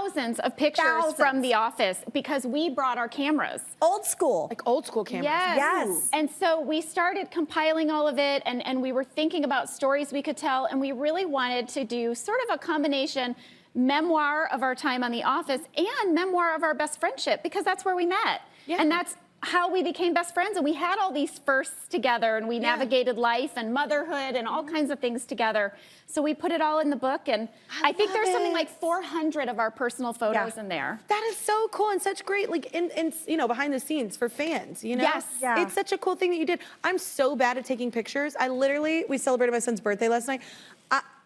thousands of pictures from the office because we brought our cameras. Old school. Like old school cameras. Yes. And so we started compiling all of it, and we were thinking about stories we could tell, and we really wanted to do sort of a combination memoir of our time on the office and memoir of our best friendship, because that's where we met. Yeah. And that's how we became best friends, and we had all these firsts together, and we navigated life and motherhood and all kinds of things together. So we put it all in the book, and I think there's something like 400 of our personal photos in there. That is so cool and such great, like, in you know, behind the scenes for fans, you know? Yes. Yeah. It's such a cool thing that you did. I'm so bad at taking pictures. We celebrated my son's birthday last night.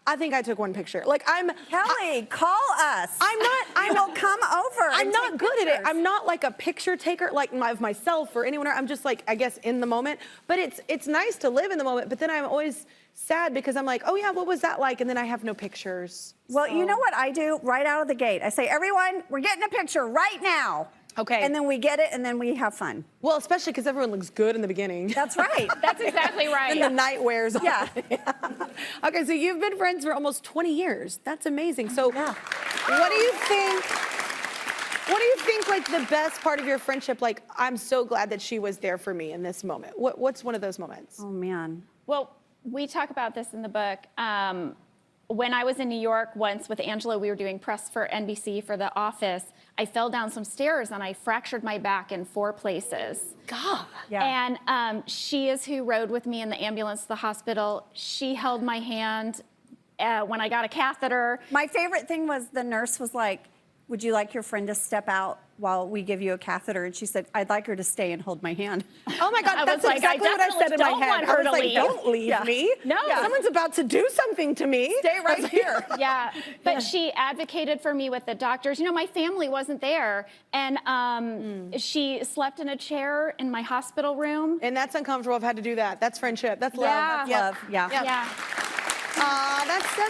I think I took one picture. Like, Kelly, call us. I will come over. I'm not good at it. I'm not like a picture taker, like of myself or anyone. I'm just like, I guess, in the moment. But it's nice to live in the moment. But then I'm always sad because I'm like, oh yeah, what was that like? And then I have no pictures. Well, you know what I do right out of the gate? I say, everyone, we're getting a picture right now. Okay. And then we get it, and then we have fun. Well, especially because everyone looks good in the beginning. That's right. That's exactly right. And the night wears off. Yeah. Okay, so you've been friends for almost 20 years. That's amazing. So what do you think, like, the best part of your friendship? Like, I'm so glad that she was there for me in this moment. What's one of those moments? Oh, man. Well, we talk about this in the book. When I was in New York once with Angela, we were doing press for NBC for The Office. I fell down some stairs and I fractured my back in 4 places. God. Yeah. And she is who rode with me in the ambulance to the hospital. She held my hand when I got a catheter. My favorite thing was the nurse was like, would you like your friend to step out while we give you a catheter? And she said, I'd like her to stay and hold my hand. Oh my God, that's exactly what I said in my head. I was like, don't leave me. No. Someone's about to do something to me. Stay right here. Yeah, but she advocated for me with the doctors. You know, my family wasn't there, and she slept in a chair in my hospital room. And that's uncomfortable. I've had to do that. That's friendship. That's love. Yeah. That's Love, yeah. Yeah.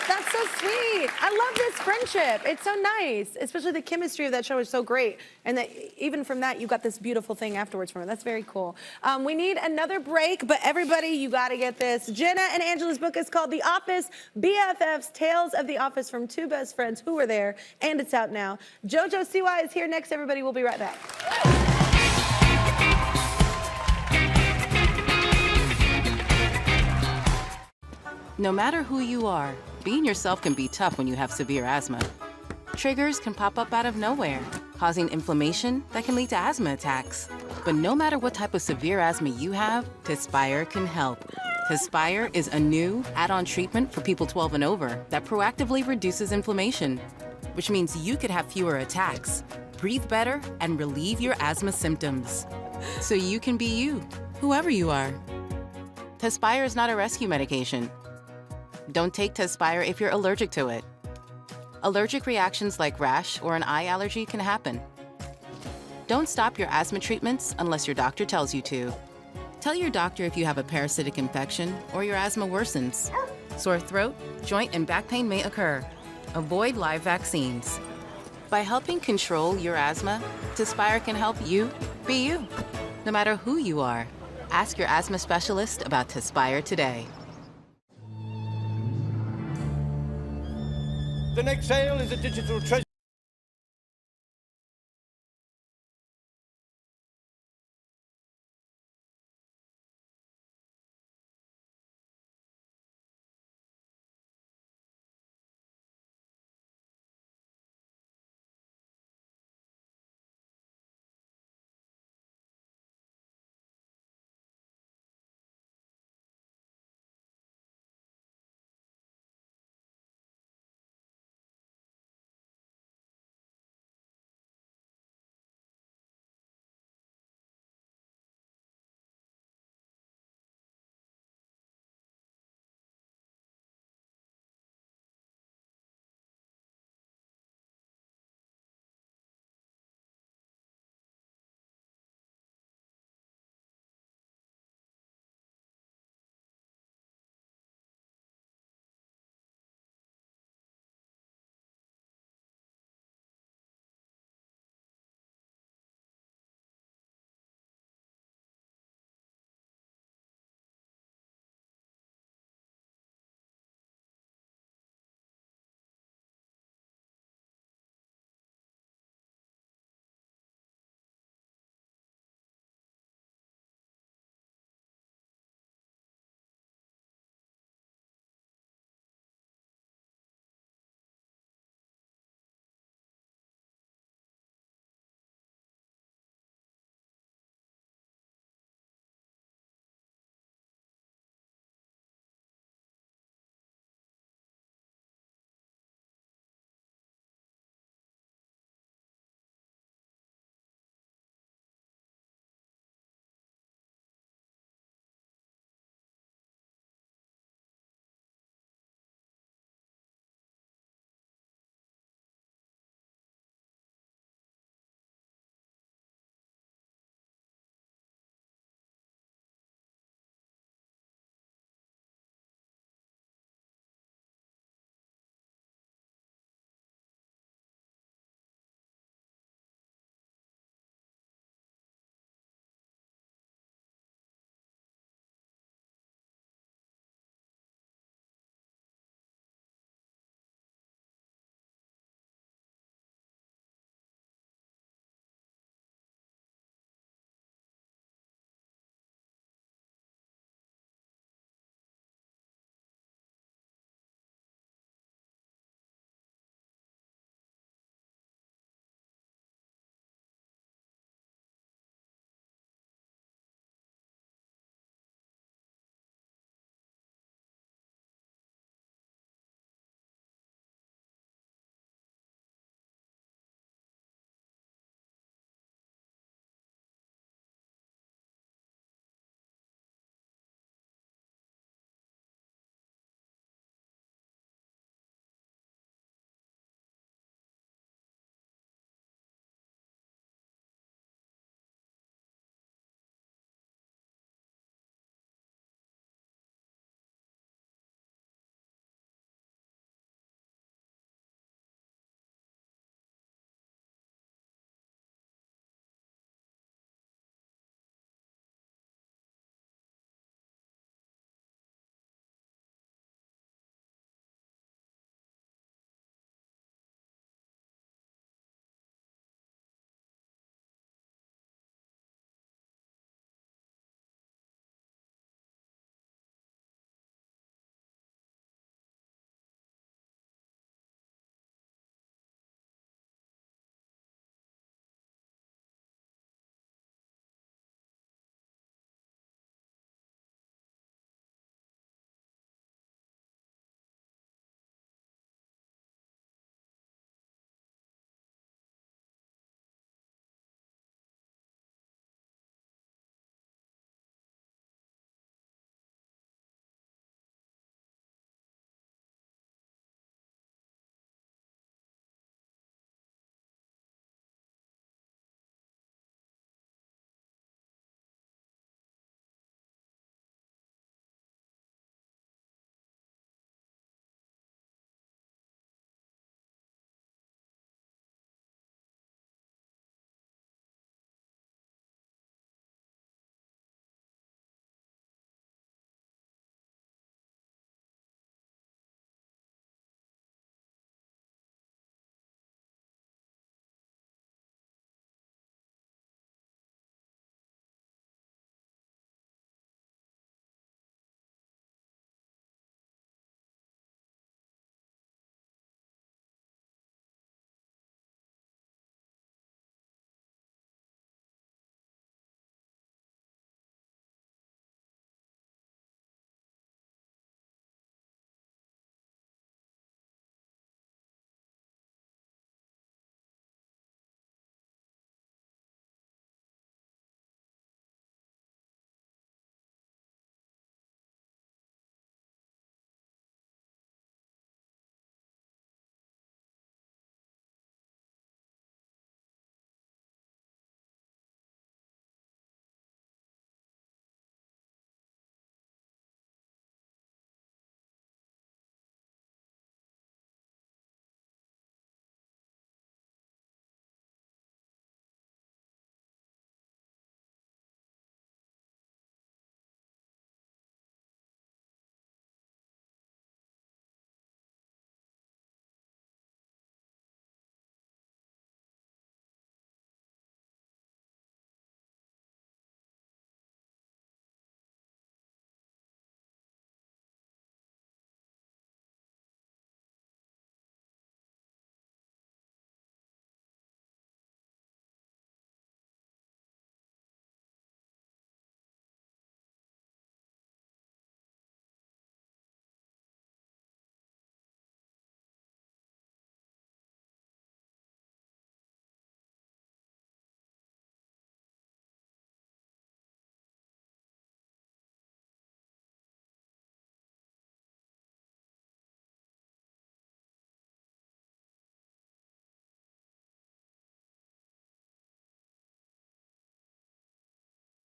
That's so sweet. I love this friendship. It's so nice, especially the chemistry of that show is so great. And that even from that, you got this beautiful thing afterwards from it. That's very cool. We need another break, but everybody, you got to get this. Jenna and Angela's book is called The Office, BFFs, Tales of the Office from Two Best Friends Who Were There, and it's out now. JoJo Siwa is here next, everybody. We'll be right back. No matter who you are, being yourself can be tough when you have severe asthma. Triggers can pop up out of nowhere, causing inflammation that can lead to asthma attacks. But no matter what type of severe asthma you have, Tespire can help. Tespire is a new add-on treatment for people 12 and over that proactively reduces inflammation, which means you could have fewer attacks, breathe better, and relieve your asthma symptoms. So you can be you, whoever you are. Tespire is not a rescue medication. Don't take Tespire if you're allergic to it. Allergic reactions like rash or an eye allergy can happen. Don't stop your asthma treatments unless your doctor tells you to. Tell your doctor if you have a parasitic infection or your asthma worsens. Sore throat, joint, and back pain may occur. Avoid live vaccines. By helping control your asthma, Tespire can help you be you. No matter who you are, ask your asthma specialist about Tespire today. The next sale is a digital treasure.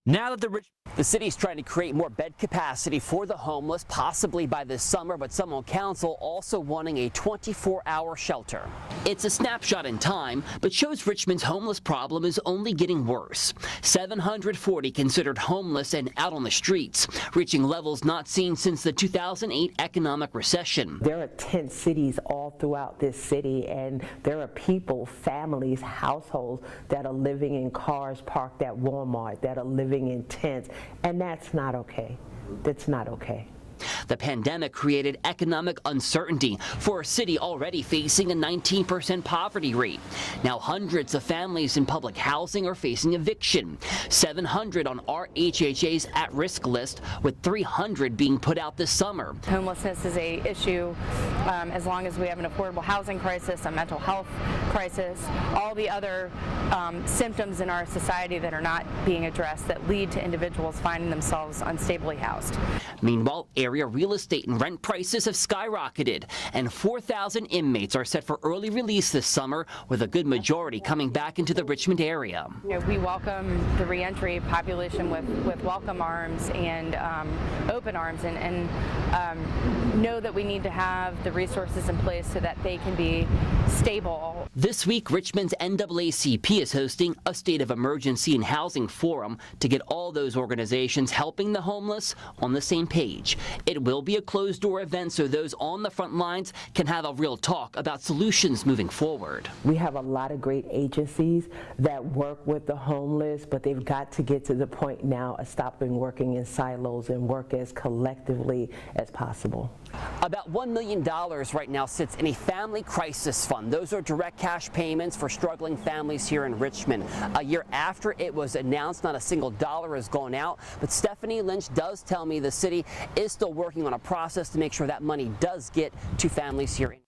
Now that the city's trying to create more bed capacity for the homeless, possibly by this summer, but some on council also wanting a 24-hour shelter. It's a snapshot in time, but shows Richmond's homeless problem is only getting worse. 740 considered homeless and out on the streets, reaching levels not seen since the 2008 economic recession. There are tent cities all throughout this city, and there are people, families, households that are living in cars parked at Walmart, that are living in tents, and that's not okay. That's not okay. The pandemic created economic uncertainty for a city already facing a 19% poverty rate. Now hundreds of families in public housing are facing eviction. 700 on RHHA's at-risk list, with 300 being put out this summer. Homelessness is an issue as long as we have an affordable housing crisis, a mental health crisis, all the other symptoms in our society that are not being addressed that lead to individuals finding themselves unstably housed. Meanwhile, area real estate and rent prices have skyrocketed, and 4,000 inmates are set for early release this summer, with a good majority coming back into the Richmond area. You know, we welcome the reentry population with welcome arms and open arms, and know that we need to have the resources in place so that they can be stable. This week, Richmond's NAACP is hosting a State of Emergency and Housing Forum to get all those organizations helping the homeless on the same page. It will be a closed-door event so those on the front lines can have a real talk about solutions moving forward. We have a lot of great agencies that work with the homeless, but they've got to get to the point now of stopping working in silos and work as collectively as possible. About $1 million right now sits in a family crisis fund. Those are direct cash payments for struggling families here in Richmond. A year after it was announced, not a single dollar has gone out, but Stephanie Lynch does tell me the city is still working on a process to make sure that money does get to families here in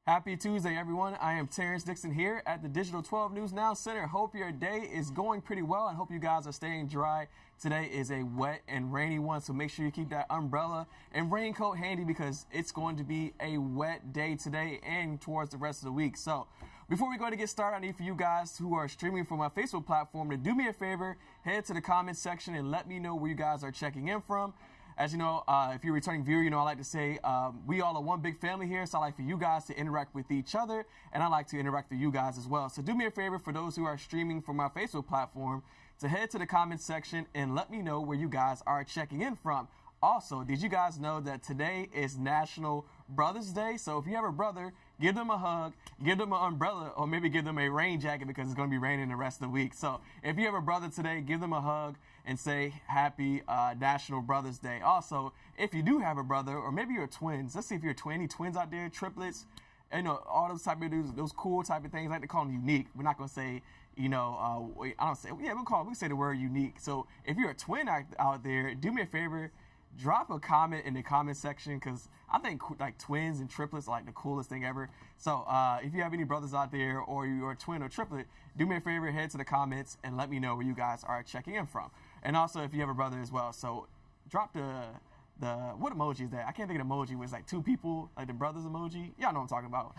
Happy Tuesday, everyone. I am Terrence Dixon here at the Digital 12 News Now Center. Hope your day is going pretty well. I hope you guys are staying dry. Today is a wet and rainy one, so make sure you keep that umbrella and raincoat handy because it's going to be a wet day today and towards the rest of the week. So before we go to get started, I need for you guys who are streaming from my Facebook platform to do me a favor, head to the comments section and let me know where you guys are checking in from. As you know, if you're a returning viewer, you know I like to say we all are one big family here, so I like for you guys to interact with each other, and I like to interact with you guys as well. So do me a favor, for those who are streaming from my Facebook platform, to head to the comments section and let me know where you guys are checking in from. Also, did you guys know that today is National Brothers Day? So if you have a brother, give them a hug, give them an umbrella, or maybe give them a rain jacket because it's going to be raining the rest of the week. So if you have a brother today, give them a hug and say happy National Brothers Day. Also, if you do have a brother, or maybe you're twins, let's see if you're any twins out there, triplets, you know, all those type of dudes, those cool type of things. I like to call them unique. We're not going to say, you know, I don't say, yeah, we say the word unique. So if you're a twin out there, do me a favor, drop a comment in the comment section because I think like twins and triplets are like the coolest thing ever. So if you have any brothers out there or you're a twin or triplet, do me a favor, head to the comments and let me know where you guys are checking in from. And also if you have a brother as well, so drop the what emoji is that? I can't think of the emoji. It was like two people, like the brothers emoji. Y'all know what I'm talking about.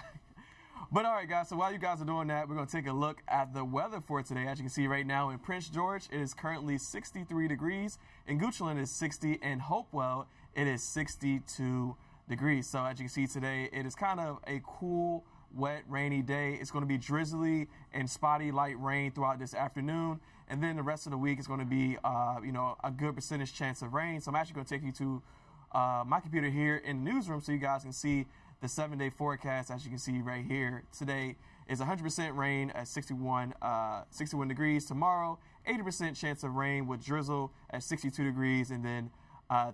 But all right, guys, so while you guys are doing that, we're going to take a look at the weather for today. As you can see right now in Prince George, it is currently 63 degrees. In Goochland, it's 60. In Hopewell, it is 62 degrees. So as you can see today, it is kind of a cool, wet, rainy day. It's going to be drizzly and spotty light rain throughout this afternoon. And then the rest of the week is going to be, you know, a good percentage chance of rain. So I'm actually going to take you to my computer here in the newsroom so you guys can see the 7-day forecast. As you can see right here, today is 100% rain at 61 degrees. Tomorrow, 80% chance of rain with drizzle at 62 degrees. And then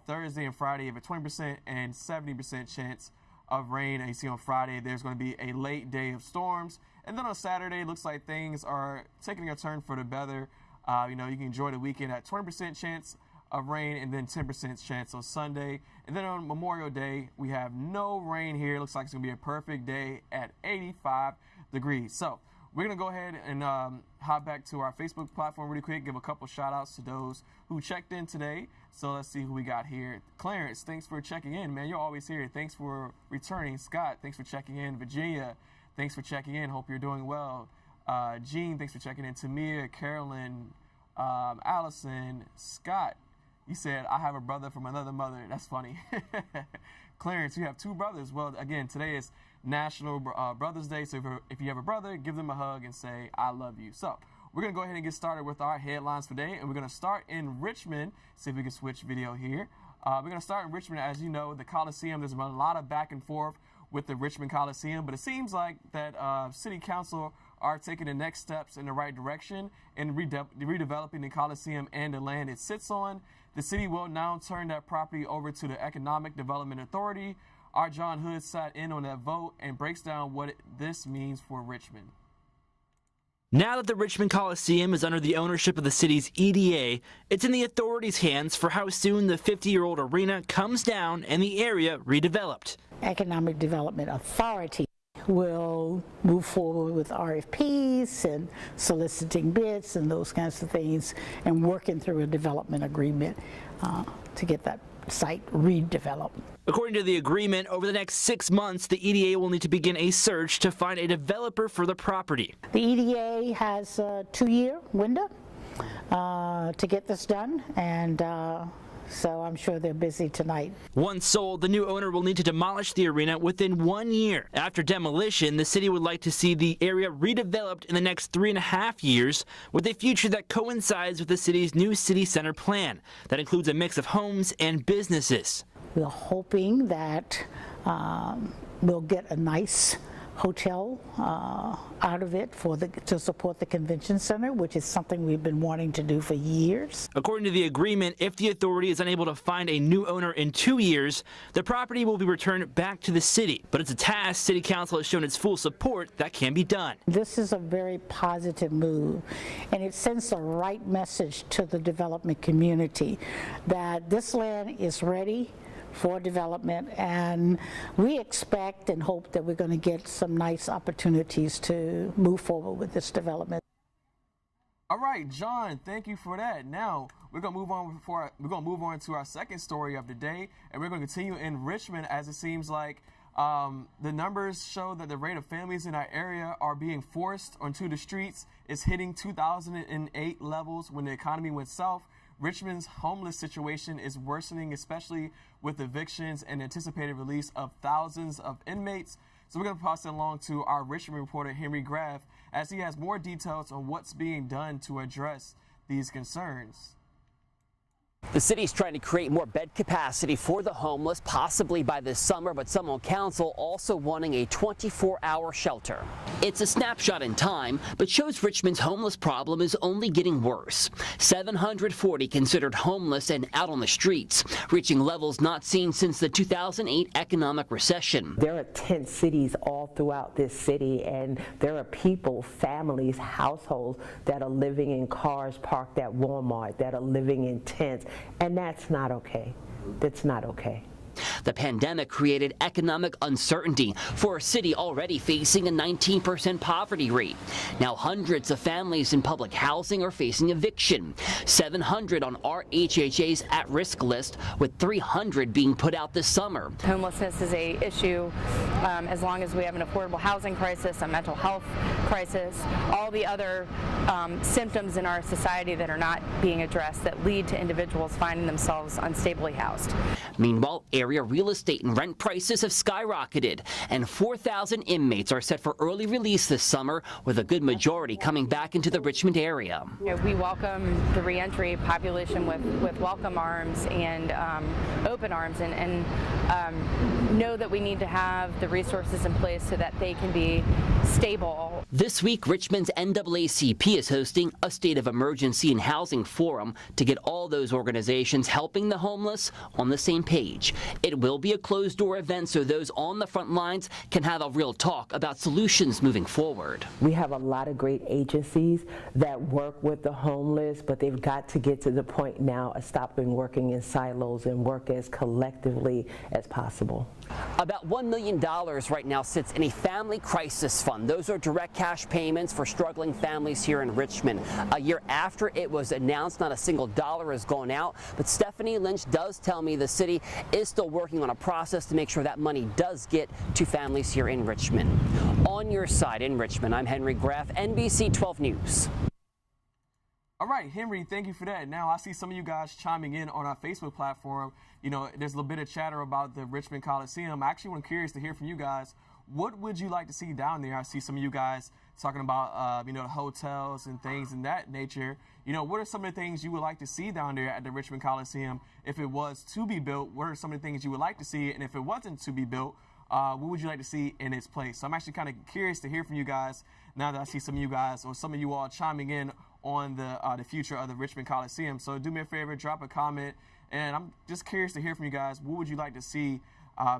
Thursday and Friday, you have a 20% and 70% chance of rain. And you see on Friday, there's going to be a late day of storms. And then on Saturday, it looks like things are taking a turn for the better. You know, you can enjoy the weekend at 20% chance of rain and then 10% chance on Sunday. And then on Memorial Day, we have no rain here. It looks like it's going to be a perfect day at 85 degrees. So we're going to go ahead and hop back to our Facebook platform really quick, give a couple shout outs to those who checked in today. So let's see who we got here. Clarence, thanks for checking in, man. You're always here. Thanks for returning. Scott, thanks for checking in. Virginia, thanks for checking in. Hope you're doing well. Jean, thanks for checking in. Tamia, Carolyn, Allison, Scott, you said, I have a brother from another mother. That's funny. Clarence, you have two brothers. Well, again, today is National Brothers Day. So if you have a brother, give them a hug and say, I love you. So we're going to go ahead and get started with our headlines today. And we're going to start in Richmond. See if we can switch video here. We're going to start in Richmond. As you know, the Coliseum, there's been a lot of back and forth with the Richmond Coliseum. But it seems like that City Council are taking the next steps in the right direction in redeveloping the Coliseum and the land it sits on. The city will now turn that property over to the Economic Development Authority. Our John Hood sat in on that vote and breaks down what this means for Richmond. Now that the Richmond Coliseum is under the ownership of the city's EDA, it's in the authorities' hands for how soon the 50-year-old arena comes down and the area redeveloped. Economic Development Authority will move forward with RFPs and soliciting bids and those kinds of things and working through a development agreement to get that site redeveloped. According to the agreement, over the next 6 months, the EDA will need to begin a search to find a developer for the property. The EDA has a 2-year window to get this done, and so I'm sure they're busy tonight. Once sold, the new owner will need to demolish the arena within 1 year. After demolition, the city would like to see the area redeveloped in the next 3.5 years with a future that coincides with the city's new city center plan that includes a mix of homes and businesses. We're hoping that we'll get a nice hotel out of it to support the convention center, which is something we've been wanting to do for years. According to the agreement, if the authority is unable to find a new owner in 2 years, the property will be returned back to the city. But it's a task City Council has shown its full support that can be done. This is a very positive move, and it sends the right message to the development community that this land is ready for development, and we expect and hope that we're going to get some nice opportunities to move forward with this development. All right, John, thank you for that. Now we're gonna move on to our second story of the day, and we're gonna continue in Richmond, as it seems like the numbers show that the rate of families in our area are being forced onto the streets is hitting 2008 levels when the economy went south. Richmond's homeless situation is worsening, especially with evictions and anticipated release of thousands of inmates. So we're going to pass it along to our Richmond reporter, Henry Graff, as he has more details on what's being done to address these concerns. The city's trying to create more bed capacity for the homeless, possibly by this summer, but some on council also wanting a 24-hour shelter. It's a snapshot in time, but shows Richmond's homeless problem is only getting worse. 740 considered homeless and out on the streets, reaching levels not seen since the 2008 economic recession. There are tent cities all throughout this city, and there are people, families, households that are living in cars parked at Walmart, that are living in tents. And that's not okay. That's not okay. The pandemic created economic uncertainty for a city already facing a 19% poverty rate. Now hundreds of families in public housing are facing eviction. 700 on RHHA's at-risk list, with 300 being put out this summer. Homelessness is an issue as long as we have an affordable housing crisis, a mental health crisis, all the other symptoms in our society that are not being addressed that lead to individuals finding themselves unstably housed. Meanwhile, area real estate and rent prices have skyrocketed, and 4,000 inmates are set for early release this summer, with a good majority coming back into the Richmond area. We welcome the reentry population with welcome arms and open arms, and know that we need to have the resources in place so that they can be stable. This week, Richmond's NAACP is hosting a State of Emergency and Housing Forum to get all those organizations helping the homeless on the same page. It will be a closed-door event so those on the front lines can have a real talk about solutions moving forward. We have a lot of great agencies that work with the homeless, but they've got to get to the point now of stopping working in silos and work as collectively as possible. About $1 million right now sits in a family crisis fund. Those are direct cash payments for struggling families here in Richmond. A year after it was announced, not a single dollar has gone out, but Stephanie Lynch does tell me the city is still working on a process to make sure that money does get to families here in Richmond. On your side in Richmond, I'm Henry Graff, NBC 12 News. All right, Henry, thank you for that. Now, I see some of you guys chiming in on our Facebook platform. You know, there's a little bit of chatter about the Richmond Coliseum. I actually am curious to hear from you guys. What would you like to see down there? I see some of you guys talking about, you know, hotels and things in that nature. You know, what are some of the things you would like to see down there at the Richmond Coliseum if it was to be built? What are some of the things you would like to see? And if it wasn't to be built, what would you like to see in its place? So I'm actually kind of curious to hear from you guys now that I see some of you guys or some of you all chiming in on the future of the Richmond Coliseum. So do me a favor, drop a comment, and I'm just curious to hear from you guys. What would you like to see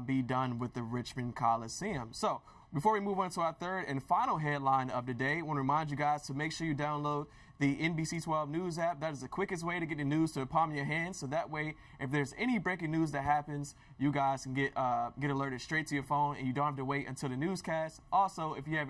be done with the Richmond Coliseum? So before we move on to our third and final headline of the day, I want to remind you guys to make sure you download the NBC 12 News app. That is the quickest way to get the news to the palm of your hand. So that way, if there's any breaking news that happens, you guys can get alerted straight to your phone, and you don't have to wait until the newscast. Also, if you have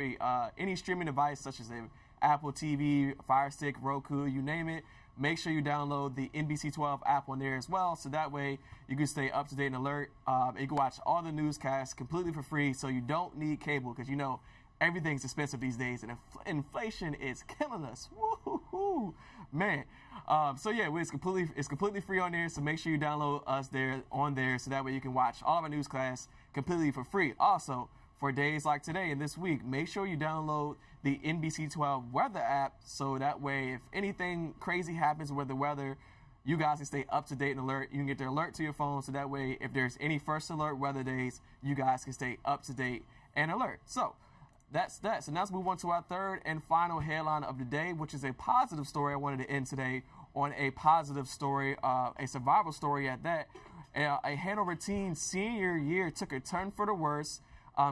any streaming device such as a Apple TV, Fire Stick, Roku, you name it, make sure you download the NBC 12 app on there as well, so that way you can stay up to date and alert. You can watch all the newscasts completely for free, so you don't need cable, because you know everything's expensive these days, and inflation is killing us. Woo-hoo-hoo, man. So yeah, it's completely free on there, so make sure you download us on there, so that way you can watch all of our newscasts completely for free. Also, for days like today and this week, make sure you download the NBC 12 weather app, so that way if anything crazy happens with the weather, you guys can stay up to date and alert. You can get the alert to your phone, so that way if there's any first alert weather days, you guys can stay up to date and alert. So that's that. So now let's move on to our third and final headline of the day, which is a positive story. I wanted to end today on a positive story, a survival story at that. A Hanover teen senior year took a turn for the worse.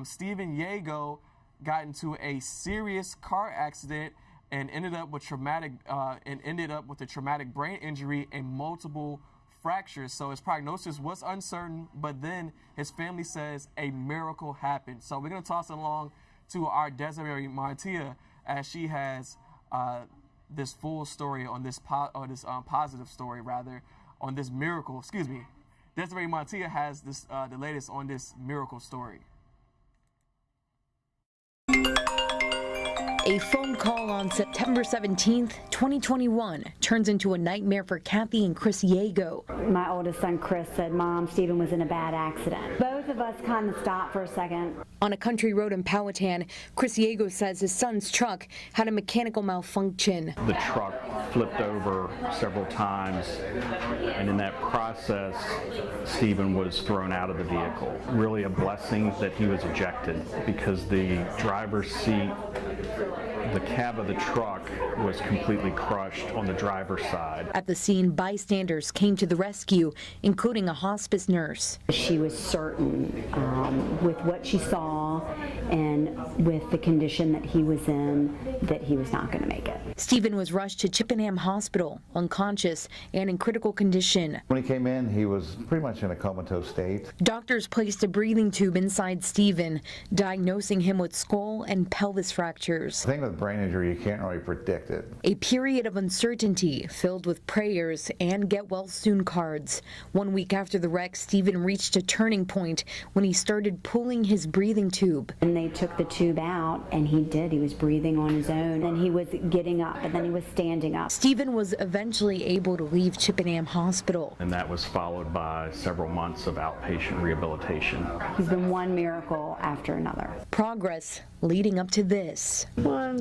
Stephen Yago got into a serious car accident and ended up with a traumatic brain injury and multiple fractures. So his prognosis was uncertain, but then his family says a miracle happened. So we're going to toss it along to our Desiree Martia as she has this full story on this positive story rather on this miracle. Excuse me. Desiree Martia has this the latest on this miracle story. A phone call on September 17th, 2021 turns into a nightmare for Kathy and Chris Yago. My oldest son, Chris, said, "Mom, Stephen was in a bad accident." Both of us kind of stopped for a second. On a country road in Powhatan, Chris Yago says his son's truck had a mechanical malfunction. The truck flipped over several times, and in that process, Stephen was thrown out of the vehicle. Really a blessing that he was ejected, because the driver's seat, the cab of the truck was completely crushed on the driver's side. At the scene, bystanders came to the rescue, including a hospice nurse. She was certain with what she saw and with the condition that he was in that he was not going to make it. Stephen was rushed to Chippenham Hospital, unconscious and in critical condition. When he came in, he was pretty much in a comatose state. Doctors placed a breathing tube inside Stephen, diagnosing him with skull and pelvis fractures. The thing with brain injury, you can't really predict it. A period of uncertainty filled with prayers and get well soon cards. 1 week after the wreck, Stephen reached a turning point when he started pulling his breathing tube. And they took the tube out, and he was breathing on his own, and he was getting up, and then he was standing up. Stephen was eventually able to leave Chippenham Hospital. And that was followed by several months of outpatient rehabilitation. He's been one miracle after another. Progress leading up to this.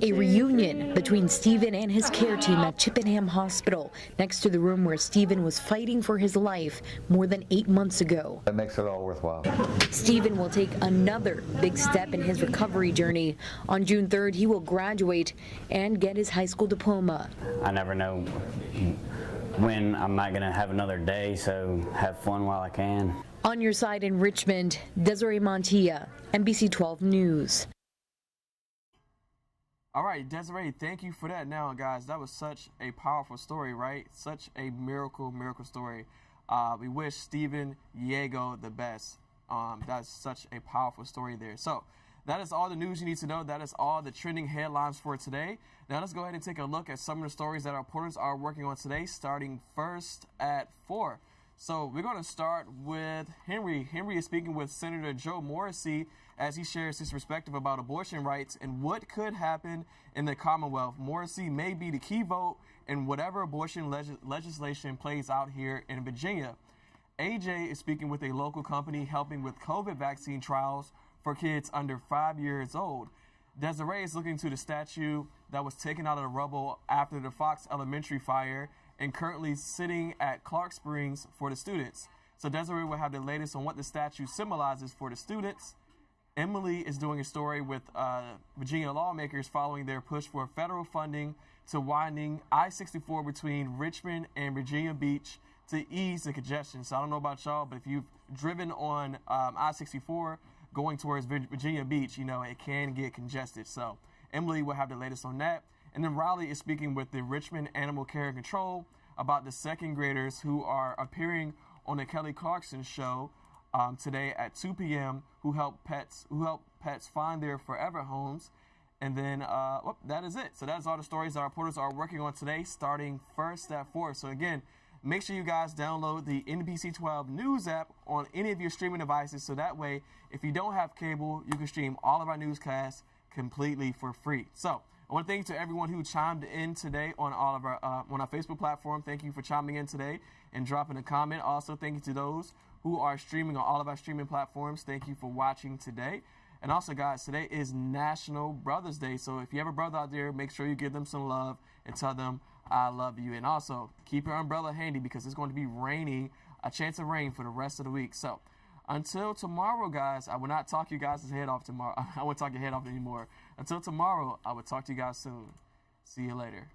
A reunion between Stephen and his care team at Chippenham Hospital, next to the room where Stephen was fighting for his life more than 8 months ago. That makes it all worthwhile. Stephen will take another big step in his recovery journey. On June 3rd, he will graduate and get his high school diploma. I never know when I'm not going to have another day, so have fun while I can. On your side in Richmond, Desiree Montilla, NBC 12 News. All right, Desiree, thank you for that. Now, guys, that was such a powerful story, right? Such a miracle story. We wish Stephen Yago the best. That's such a powerful story there. So that is all the news you need to know. That is all the trending headlines for today. Now let's go ahead and take a look at some of the stories that our reporters are working on today, starting first at 4. So we're going to start with Henry. Henry is speaking with Senator Joe Morrissey as he shares his perspective about abortion rights and what could happen in the Commonwealth. Morrissey may be the key vote in whatever abortion legislation plays out here in Virginia. AJ is speaking with a local company helping with COVID vaccine trials for kids under 5 years old. Desiree is looking to the statue that was taken out of the rubble after the Fox Elementary fire and currently sitting at Clark Springs for the students. So Desiree will have the latest on what the statue symbolizes for the students. Emily is doing a story with Virginia lawmakers following their push for federal funding to widening I-64 between Richmond and Virginia Beach to ease the congestion. So I don't know about y'all, but if you've driven on I-64 going towards Virginia Beach, you know, it can get congested. So Emily will have the latest on that. And then Riley is speaking with the Richmond Animal Care and Control about the second graders who are appearing on the Kelly Clarkson show today at 2 p.m. who help pets find their forever homes. And then that is it. So that's all the stories our reporters are working on today, starting first at 4. So again, make sure you guys download the NBC 12 News app on any of your streaming devices. So that way, if you don't have cable, you can stream all of our newscasts completely for free. So I want to thank you to everyone who chimed in today on all of our on our Facebook platform. Thank you for chiming in today and dropping a comment. Also, thank you to those who are streaming on all of our streaming platforms. Thank you for watching today. And also, guys, today is National Brothers Day. So if you have a brother out there, make sure you give them some love and tell them I love you. And also, keep your umbrella handy because it's going to be raining, a chance of rain for the rest of the week. So until tomorrow, guys, I will not talk you guys' head off tomorrow. I won't talk your head off anymore. Until tomorrow, I will talk to you guys soon. See you later.